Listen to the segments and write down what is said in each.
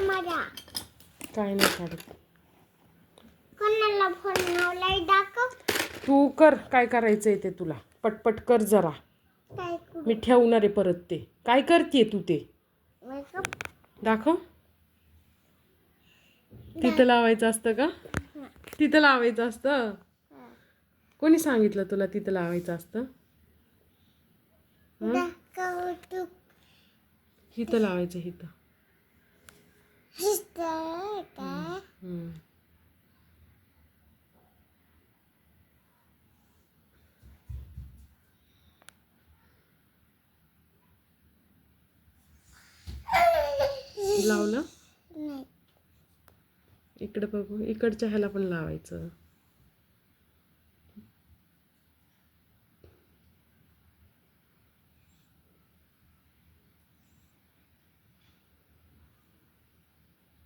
माझ्या काय नाही काढत. कोणाला फोन लावलाय दाखव. तू कर, काय करायचंय ते तुला. पटपट कर जरा. काय करू मी ठेवणार आहे परत ते. काय करते तू ते मेकअप दाखव. तिथं लावायचं असतं का? तिथं लावायचं असतं. कोणी सांगितलं तुला तिथं लावायचं असतं? दाखव तू हिथं लावायचं हिथं. काय हम्म. लावलं? नाही इकडं बघू, इकडच्या ह्याला पण लावायचं.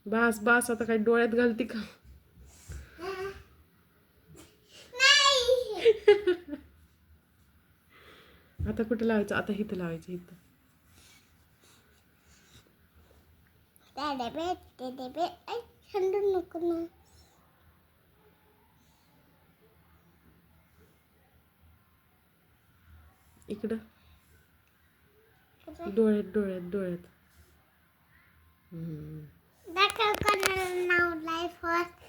बास बास, आता काय डोळ्यात घालती का? आता कुठं लावायचं? आता इथं लावायचं इथं. ते डबे ऐ थंड नको ना. इकडं डोळ्यात डोळ्यात डोळ्यात. दाखव कोणाला लावलाय फोन.